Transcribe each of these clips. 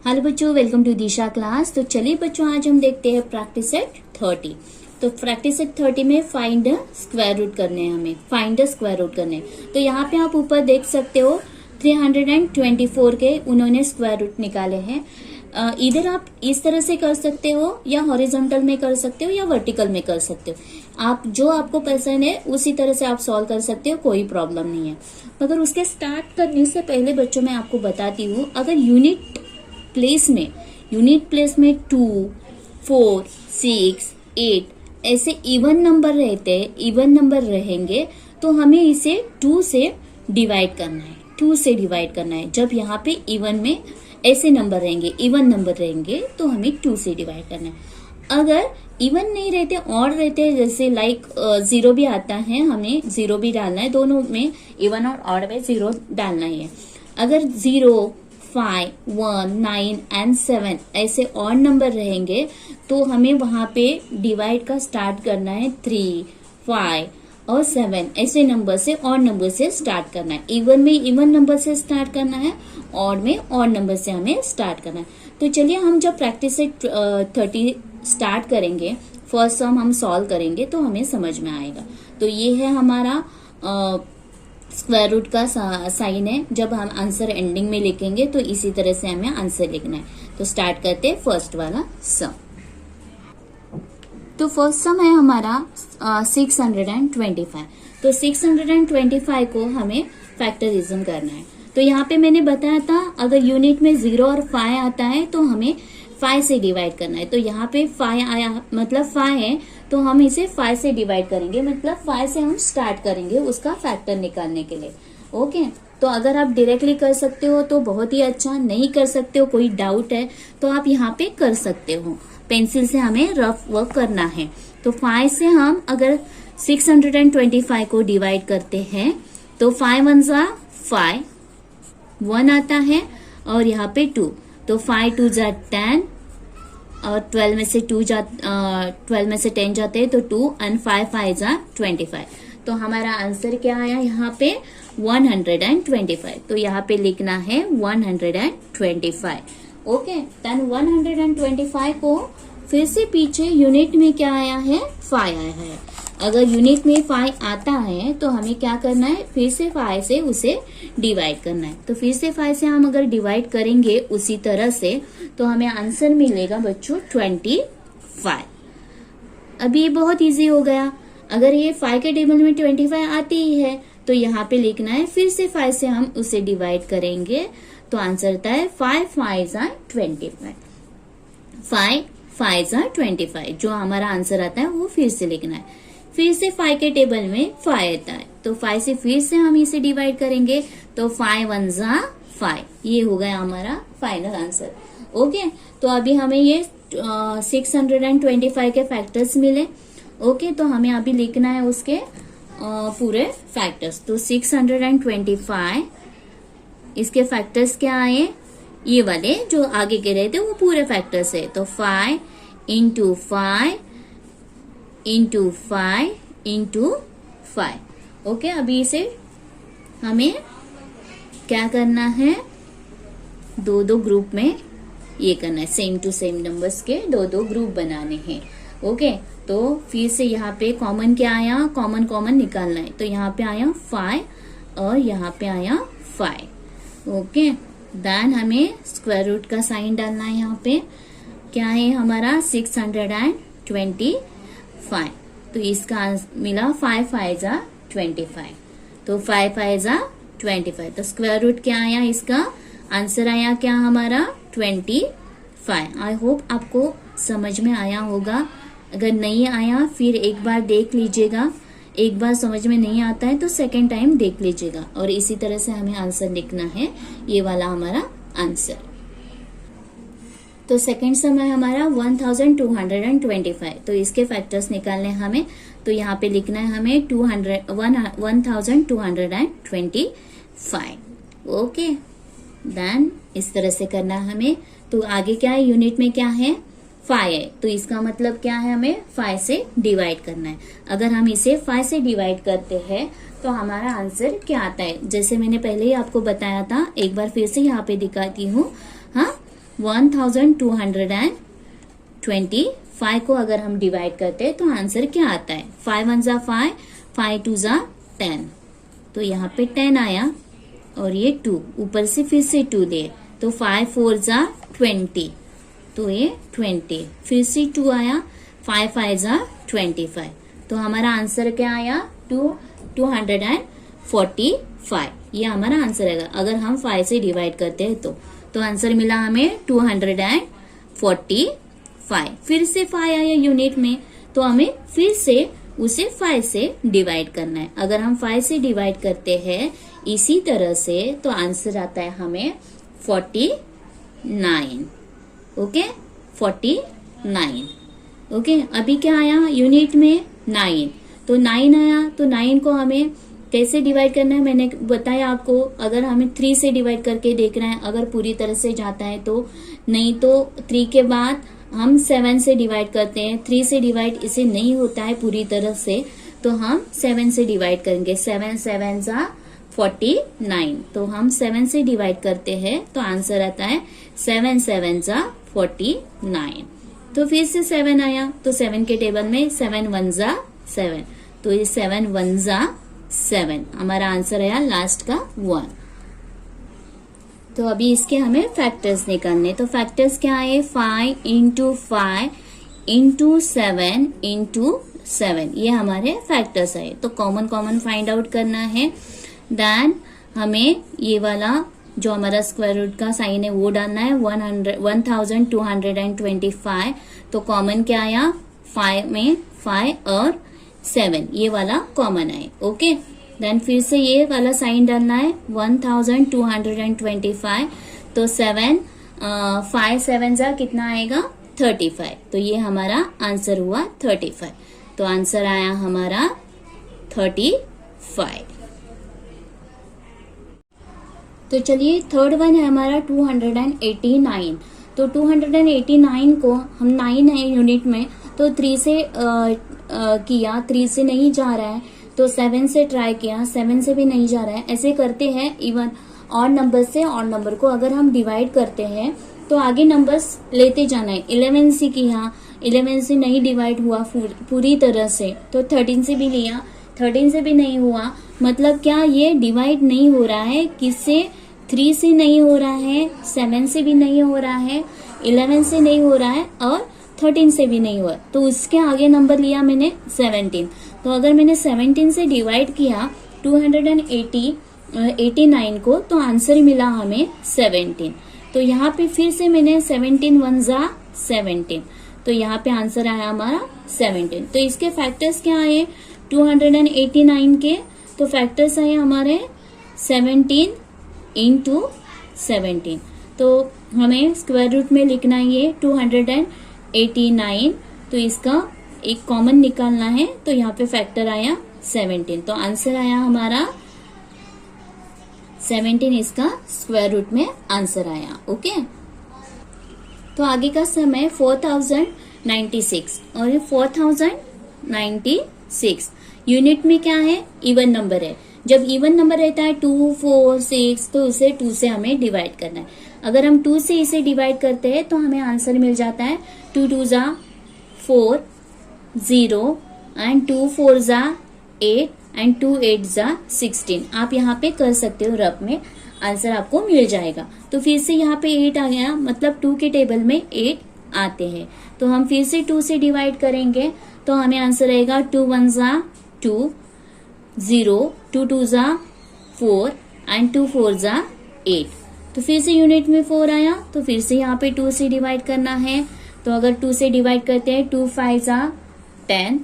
Hello बच्चों, welcome to Disha class. तो चलिए बच्चों, आज हम देखते हैं प्रैक्टिस सेट 30। तो प्रैक्टिस सेट 30 में फाइंड स्क्वायर रूट करने हैं, हमें फाइंड स्क्वायर रूट करने हैं। तो यहाँ पे आप ऊपर देख सकते हो 324 के उन्होंने स्क्वायर रूट निकाले हैं। इधर आप इस तरह से कर सकते हो या हॉरिजॉन्टल में कर सकते हो या वर्टिकल में कर सकते हो। आप जो आपको पसंद है उसी तरह से आप सॉल्व कर सकते हो, कोई प्रॉब्लम नहीं है। मगर उसके स्टार्ट करने से पहले बच्चों मैं आपको बताती हूँ, अगर यूनिट प्लेस में 2, 4, 6, 8 ऐसे इवन नंबर रहेंगे तो हमें इसे 2 से डिवाइड करना है। जब यहाँ पे इवन में ऐसे इवन नंबर रहेंगे तो हमें 2 से डिवाइड करना है। अगर इवन नहीं रहते, ऑड रहते, जैसे लाइक 0 भी आता है, हमें 0 भी डालना है। दोनों में इवन और ऑड में 0 डालना ही है। अगर 0, 5, 1, 9 एंड 7 ऐसे ऑड नंबर रहेंगे तो हमें वहां पे डिवाइड का स्टार्ट करना है 3, 5 और 7 ऐसे नंबर से, ऑड नंबर से स्टार्ट करना है। इवन में इवन नंबर से स्टार्ट करना है, ऑड में ऑड नंबर से हमें स्टार्ट करना है। तो चलिए हम जब प्रैक्टिस से 30 स्टार्ट करेंगे, फर्स्ट सम हम सॉल्व करेंगे तो हमें समझ में आएगा। तो ये है हमारा स्क्वायर रूट का साइन है। जब हम आंसर एंडिंग में लिखेंगे तो इसी तरह से हमें आंसर लिखना है। तो स्टार्ट करते हैं फर्स्ट वाला सम। तो फर्स्ट सम है हमारा 625। तो 625 को हमें फैक्टरिज्म करना है। तो यहाँ पे मैंने बताया था, अगर यूनिट में 0 और 5 आता है तो हमें 5 से डिवाइड करना है। तो यहाँ पे 5 आया, मतलब 5 है तो हम इसे 5 से डिवाइड करेंगे, मतलब 5 से हम स्टार्ट करेंगे उसका फैक्टर निकालने के लिए। ओके, तो अगर आप डायरेक्टली कर सकते हो तो बहुत ही अच्छा, नहीं कर सकते हो, कोई डाउट है तो आप यहाँ पे कर सकते हो। पेंसिल से हमें रफ वर्क करना है। तो 5 से हम अगर 625 को डिवाइड करते हैं तो 5 1 जा 5, 1 आता है और यहाँ पे 2, तो 5 2 जा 10 और 12 में से 10 जाते हैं तो 2 एंड 5 5 जा 25। तो हमारा आंसर क्या आया यहाँ पे 125। तो यहाँ पे लिखना है 125। ओके, देन 125 को फिर से पीछे यूनिट में क्या आया है, 5 आया है। अगर यूनिट में 5 आता है तो हमें क्या करना है, फिर से 5 से उसे डिवाइड करना है। तो फिर से 5 से हम अगर डिवाइड करेंगे उसी तरह से तो हमें आंसर मिलेगा बच्चों 25। अभी ये बहुत इजी हो गया। अगर ये 5 के टेबल में 25 आती ही है तो यहाँ पे लिखना है, फिर से 5 से हम उसे डिवाइड करेंगे तो आंसर आता है 5 5 जा 25। 5 5 जा 25 जो हमारा आंसर आता है वो फिर से लिखना है। फिर से 5 के टेबल में 5 आता है तो 5 से फिर से हम इसे डिवाइड करेंगे तो 5 1 जा 5। ये हो गया हमारा फाइनल आंसर। ओके, तो अभी हमें ये 625 के फैक्टर्स मिले। ओके, तो हमें अभी लिखना है उसके पूरे फैक्टर्स। तो 625 इसके फैक्टर्स क्या आए, ये वाले जो आगे के रहे थे वो पूरे फैक्टर्स है। तो 5 इंटू 5 इंटू 5 इंटू 5। ओके, अभी इसे हमें क्या करना है, 2 ग्रुप में ये करना है, सेम टू सेम नंबर्स के 2 ग्रुप बनाने हैं। ओके, तो फिर से यहाँ पे कॉमन क्या आया, कॉमन निकालना है। तो यहाँ पे आया 5 और यहाँ पे आया 5। ओके, देन हमें स्क्वायर रूट का साइन डालना है। यहाँ पे क्या है हमारा 625। तो इसका मिला 5 5 जा 25। तो 5 5 जा 25। तो स्क्वायर रूट क्या आया, इसका आंसर आया क्या हमारा 25। आई होप आपको समझ में आया होगा। अगर नहीं आया फिर एक बार देख लीजिएगा, एक बार समझ में नहीं आता है तो सेकेंड टाइम देख लीजिएगा। और इसी तरह से हमें आंसर लिखना है, ये वाला हमारा आंसर। तो सेकेंड सम है हमारा 1225। तो इसके फैक्टर्स निकालने हमें, तो यहाँ पे लिखना है हमें 1225। ओके, देन इस तरह से करना है हमें। तो आगे क्या है, यूनिट में क्या है, 5 है, तो इसका मतलब क्या है, हमें 5 से डिवाइड करना है। अगर हम इसे 5 से डिवाइड करते हैं तो हमारा आंसर क्या आता है, जैसे मैंने पहले ही आपको बताया था, एक बार फिर से यहाँ पे दिखाती हूँ। हाँ, 1225 को अगर हम डिवाइड करते हैं तो आंसर क्या आता है? 5 1 जा 5, 5 2 जा 10, तो यहाँ पे 10 आया और ये 2 ऊपर से फिर से 2 दे, तो 5 4 जा 20, तो ये 20, फिर से 2 आया, 5 5 जा 25, तो हमारा आंसर क्या आया? 245, ये हमारा आंसर है अगर हम 5 से डिवाइड करते हैं तो आंसर मिला हमें 245। फिर से 5 आया यूनिट में, तो हमें फिर से उसे 5 से डिवाइड करना है। अगर हम 5 से डिवाइड करते हैं इसी तरह से तो आंसर आता है हमें 49। ओके, 49। ओके, अभी क्या आया यूनिट में? 9, तो 9 आया, तो 9 को हमें कैसे डिवाइड करना है मैंने बताया आपको। अगर हमें 3 से डिवाइड करके देखना है, अगर पूरी तरह से जाता है तो, नहीं तो 3 के बाद हम 7 से डिवाइड करते हैं। 3 से डिवाइड इसे नहीं होता है पूरी तरह से, तो हम 7 से डिवाइड करेंगे। 7 7 जा 49, तो हम 7 से डिवाइड करते हैं तो आंसर आता है 7 7 जा 49। तो फिर से 7 आया, तो 7 के टेबल में 7 1 जा 7, तो ये 7 1 जा 7 हमारा आंसर आया लास्ट का 1। तो अभी इसके हमें फैक्टर्स निकालने, तो फैक्टर्स क्या है? 5 इंटू 5 इंटू 7 इंटू 7, ये हमारे फैक्टर्स है। तो कॉमन फाइंड आउट करना है। देन हमें ये वाला जो हमारा स्क्वायर रूट का साइन है वो डालना है। 1225, तो कॉमन क्या आया? 5 में 5 और 7, ये वाला कॉमन है। ओके, देन फिर से ये वाला साइन डालना है 1225, तो 7 5 7 जा कितना आएगा? 35, तो ये हमारा आंसर हुआ 35, तो आंसर आया हमारा 35। तो चलिए थर्ड वन है हमारा 289। तो 289 को हम 9 है यूनिट में, तो 3 से किया, 3 से नहीं जा रहा है, तो 7 से ट्राई किया, 7 से भी नहीं जा रहा है। ऐसे करते हैं इवन और नंबर से और नंबर को अगर हम डिवाइड करते हैं तो आगे नंबर्स लेते जाना है। 11 से किया, 11 से नहीं डिवाइड हुआ पूरी तरह से, तो 13 से भी लिया, 13 से भी नहीं हुआ। मतलब क्या? ये डिवाइड नहीं हो रहा है, किससे? 3 से नहीं हो रहा है, 7 से भी नहीं हो रहा है, 11 से नहीं हो रहा है और 13 से भी नहीं हुआ, तो उसके आगे नंबर लिया मैंने 17। तो अगर मैंने 17 से डिवाइड किया 289 को, तो आंसर मिला हमें 17। तो यहाँ पे फिर से मैंने 17 1 जा 17, तो यहाँ पे आंसर आया हमारा 17। तो इसके फैक्टर्स क्या आए 289 के? तो फैक्टर्स आए हमारे 17 इंटू 17, तो हमें स्क्वायर रूट में लिखना है ये 289, तो इसका एक कॉमन निकालना है, तो यहाँ पे फैक्टर आया 17, तो आंसर आया हमारा 17, इसका स्क्वायर रूट में आंसर आया। ओके, तो आगे का सम है 4096, और ये 4096 यूनिट में क्या है? इवन नंबर है। जब इवन नंबर रहता है 2 4 6, तो उसे 2 से हमें डिवाइड करना है। अगर हम 2 से इसे डिवाइड करते हैं तो हमें आंसर मिल जाता है 2 2 जा 4 0 एंड 2 4 जा 8 एंड 2 8 जा 16। आप यहाँ पे कर सकते हो, रफ में आंसर आपको मिल जाएगा। तो फिर से यहाँ पे 8 आ गया, मतलब 2 के टेबल में 8 आते हैं, तो हम फिर से 2 से डिवाइड करेंगे, तो हमें आंसर आएगा 2 1 जा 2 0, 2 2 जा 4 एंड 2 4 जा 8। तो फिर से यूनिट में 4 आया, तो फिर से यहाँ पे 2 से डिवाइड करना है। तो अगर 2 से डिवाइड करते हैं 2 5 जा 10,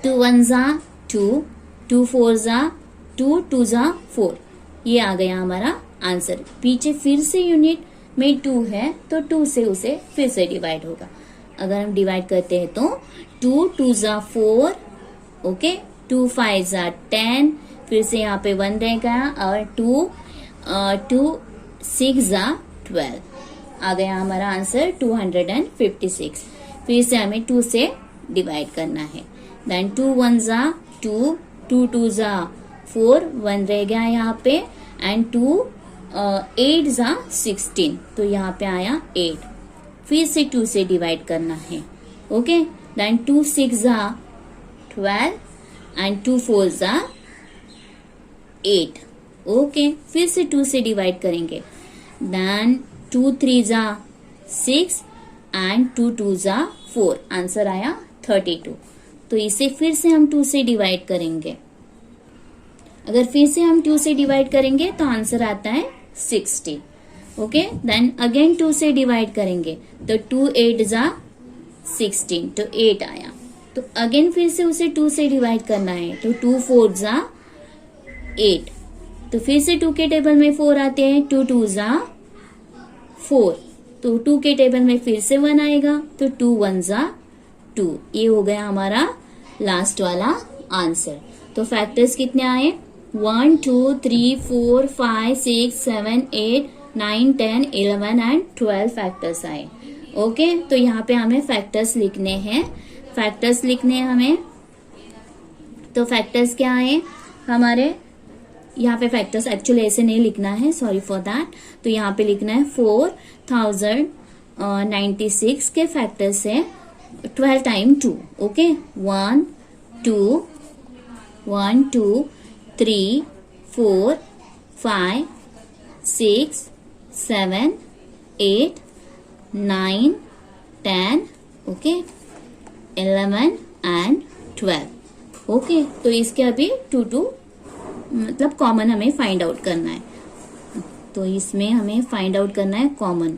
2 1 जा 2, 2 4 जा 2, 2 जा 4, ये आ गया हमारा आंसर। पीछे फिर से यूनिट में 2 है, तो 2 से उसे फिर से डिवाइड होगा। अगर हम डिवाइड करते हैं तो 2 2 जा 4, ओके, 2 5 जा 10, फिर से यहाँ पे 1 रहेगा, और 2 6 जा 12, आ गया हमारा आंसर 256। फिर से हमें 2 से डिवाइड करना है। देन 2 1 जा 2, 2 2 जा 4, 1 रह गया यहाँ पे, एंड 2 8 जा 16, तो यहाँ पे आया 8। फिर से 2 से डिवाइड करना है। ओके, देन 2 6 जा 12 एंड 2 4 जा 8। ओके, फिर से 2 से डिवाइड करेंगे। देन 2 3 जा 6 एंड 2 2 जा 4। आंसर आया 32। तो इसे फिर से हम 2 से डिवाइड करेंगे। अगर फिर से हम 2 से डिवाइड करेंगे तो आंसर आता है 60। ओके, देन अगेन 2 से डिवाइड करेंगे तो 2 8 जा 16, तो 8 आया। तो अगेन फिर से उसे 2 से डिवाइड करना है, तो 2 4 जा 8। तो फिर से 2 के टेबल में 4 आते हैं, 2 2 जा 4। तो 2 के टेबल में फिर से 1 आएगा, तो 2 1 जा 2। ये हो गया हमारा लास्ट वाला आंसर। तो फैक्टर्स कितने आए? 1 2 3 4 5 6 7 8 9 10 11 एंड 12 फैक्टर्स आए। ओके, तो यहाँ पे हमें फैक्टर्स लिखने हैं। फैक्टर्स लिखने हैं हमें, तो फैक्टर्स क्या आए हमारे? यहाँ पे फैक्टर्स एक्चुअली ऐसे नहीं लिखना है, सॉरी फॉर दैट। तो यहाँ पे लिखना है 4096 के फैक्टर्स है 12 time 2। Okay, 1 2 3 4 5 6 7 8 9 10 okay 11 and 12। Okay, तो इसके अभी 2 मतलब कॉमन हमें फाइंड आउट करना है। तो इसमें हमें फाइंड आउट करना है कॉमन।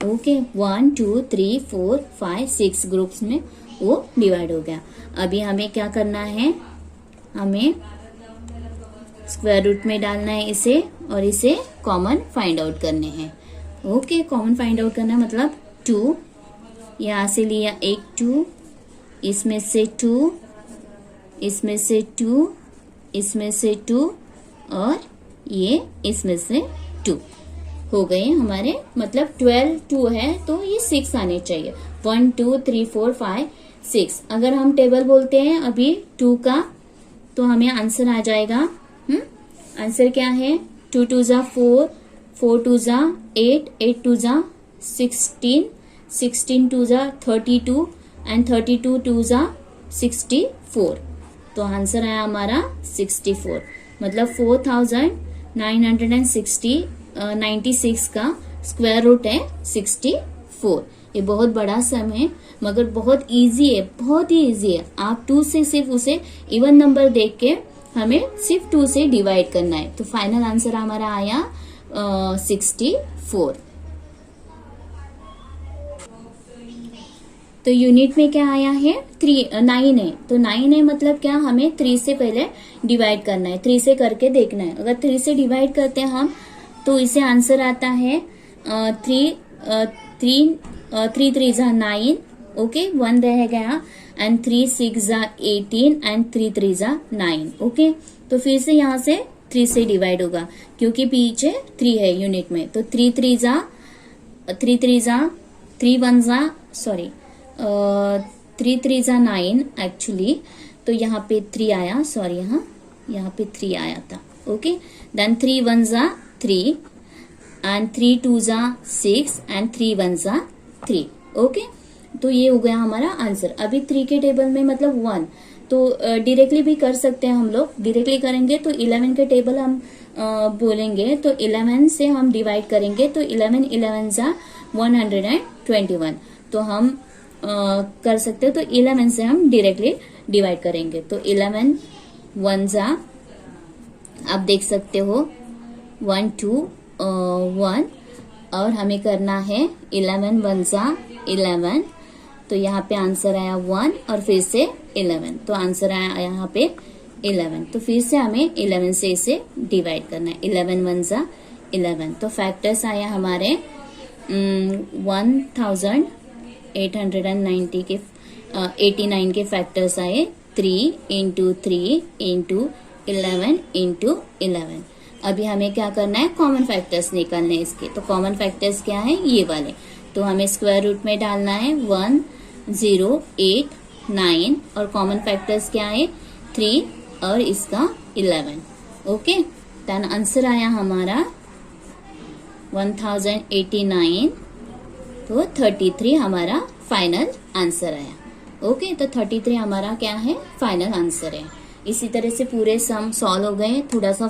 ओके, 1 2 3 4 5 6 ग्रुप्स में वो डिवाइड हो गया। अभी हमें क्या करना है? हमें स्क्वायर रूट में डालना है इसे, और इसे कॉमन फाइंड आउट करने हैं। ओके, कॉमन फाइंड आउट करना मतलब 2, यहाँ से लिया एक 2, इसमें से 2, इसमें से 2, इसमें से 2, और ये इसमें से 2 हो गए हमारे। मतलब 12 2 है तो ये 6 आने चाहिए। 1 2 3 4 5 6। अगर हम टेबल बोलते हैं अभी 2 का, तो हमें आंसर आ जाएगा। आंसर क्या है? 2 2 जा 4, 4 2 जा 8, 8 2 जा 16, 16 2 जा 32 एंड 32 2 जा 64। तो आंसर आया हमारा 64। मतलब 4996 का स्क्वायर रूट है 64। ये बहुत बड़ा सम है मगर बहुत इजी है, बहुत ही इजी है। आप 2 से सिर्फ उसे इवन नंबर देख के हमें सिर्फ 2 से डिवाइड करना है। तो फाइनल आंसर हमारा आया 64। तो यूनिट में क्या आया है? 9 है। तो 9 है मतलब क्या? हमें 3 से पहले डिवाइड करना है, 3 से करके देखना है। अगर 3 से डिवाइड करते हैं हम तो इसे आंसर आता है 3 3 जा 9। ओके, 1 रह गया एंड 3 6 जा 18 एंड 3 3 जा 9। ओके, तो फिर से यहाँ से 3 से डिवाइड होगा क्योंकि पीछे 3 है यूनिट में। तो 3 1 जा 9 एक्चुअली। तो यहाँ पे 3 आया, सॉरी, यहाँ पे 3 आया था। ओके, देन 3 1 जा 3 एंड 3 2 जा 6 एंड 3 1 जा 3। ओके, तो ये हो गया हमारा आंसर। अभी 3 के टेबल में मतलब 1, तो डायरेक्टली भी कर सकते हैं हम लोग। डायरेक्टली करेंगे तो 11 के टेबल हम बोलेंगे तो 11 से हम डिवाइड करेंगे तो 11 11 जा 121। तो हम कर सकते हैं। तो 11 से हम डायरेक्टली डिवाइड करेंगे तो 11 1 जा, आप देख सकते हो 1 2 1, और हमें करना है 11 1 जा 11। तो यहाँ पे आंसर आया 1 और फिर से 11, तो आंसर आया यहाँ पे 11। तो फिर से हमें 11 से इसे डिवाइड करना है। 11 1 जा 11। तो फैक्टर्स आया हमारे 1890 के 89 के फैक्टर्स आए 3 इंटू 3 इंटू 11 इंटू 11। अभी हमें क्या करना है? कॉमन फैक्टर्स निकालने हैं इसके। तो कॉमन फैक्टर्स क्या है? ये वाले। तो हमें स्क्वायर रूट में डालना है 1 0 8 9, और कॉमन फैक्टर्स क्या है? 3 और इसका 11। ओके, देन आंसर आया हमारा 1089, तो 33 हमारा फाइनल आंसर आया। ओके, तो 33 हमारा क्या है, फाइनल आंसर है। इसी तरह से पूरे सम सॉल्व हो गए। थोड़ा सा